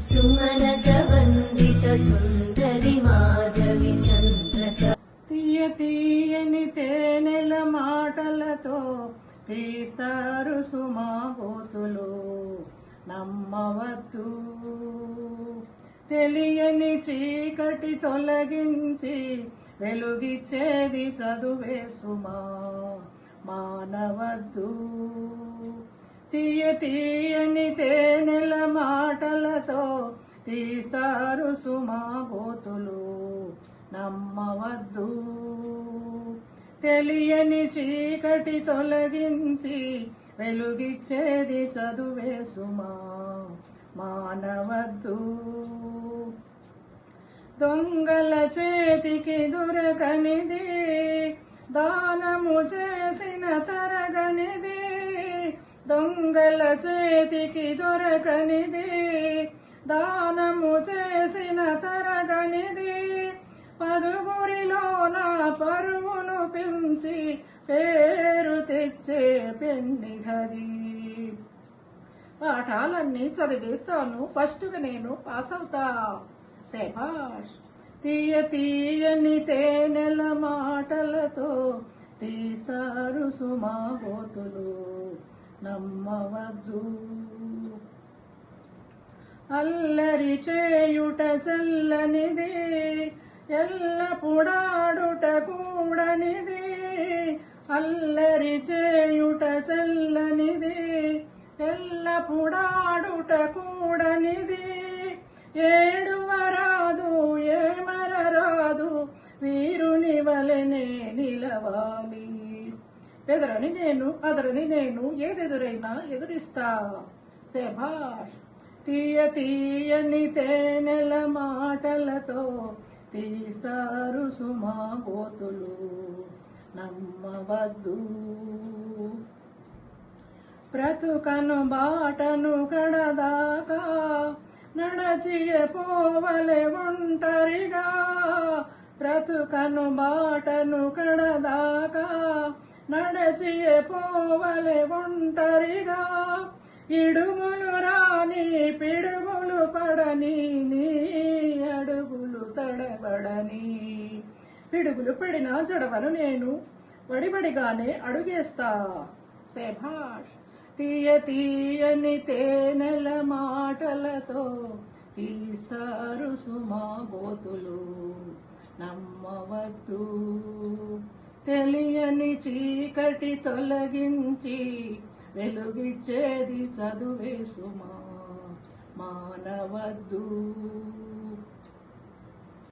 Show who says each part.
Speaker 1: సుమనసవందిత సుందరి మాధవి చంద్రస
Speaker 2: తీయ తీయని తేనెల మాటలతో తీస్తారు సుమా గోతులు నమ్మవద్దు. తెలియని చీకటి తొలగించి వెలుగిచ్చేది చదువే సుమా మానవద్దు. తీయ తీయని తేనెల మాటలతో తీస్తారు సుమా గోతులు నమ్మవద్దు. తెలియని చీకటి తొలగించి వెలుగిచ్చేది చదువే సుమా మానవద్దు. దొంగల చేతికి దొరకనిది దానము చేసిన తరగనిది. దొంగల చేతికి దొరకనిది దానము చేసిన తరగనిది. పదుగురిలో నా పరువును పెంచి పేరు తెచ్చే పెన్నిధది. పాఠాలన్నీ చదివేస్తాను, ఫస్ట్గా నేను పాస్ అవుతా. శభాష్. తీయ తీయని తేనెల మాటలతో తీస్తారు సుమా గోతులు నమ్మవద్దు. అల్లరి చేయుట చల్లనిది ఎల్లపుడాడుట కూడనిది. అల్లరి చేయుట చల్లనిది ఎల్లపుడాడుట కూడనిది. ఏడువరాదు ఏమరరాదు వీరుని వలెనే నిలవాలి. ఎదరని నేను అదరని నేను ఏదెదురైనా ఎదురిస్తా. శభాష్. తీయ తీయని తేనెల మాటలతో తీస్తారు సుమా గోతులు నమ్మవద్దు. బ్రతుకను బాటను కడదాకా నడచియ పోవలే ఒంటరిగా. బ్రతుకను బాటను కడదాకా నడచియ పోవలే ఒంటరిగా. ఇడుములు రాని పిడుగులు పడని నీ అడుగులు తడబడని. పిడుగులు పడినా జడవను నేను, వడివడిగానే అడుగేస్తా. శభాష్. తీయ తీయని తేనెల మాటలతో తీస్తారు సుమా గోతులు నమ్మవద్దు. తెలియని చీకటి తొలగించి వెలుగిచ్చేది చదువే సుమా మానవద్దు.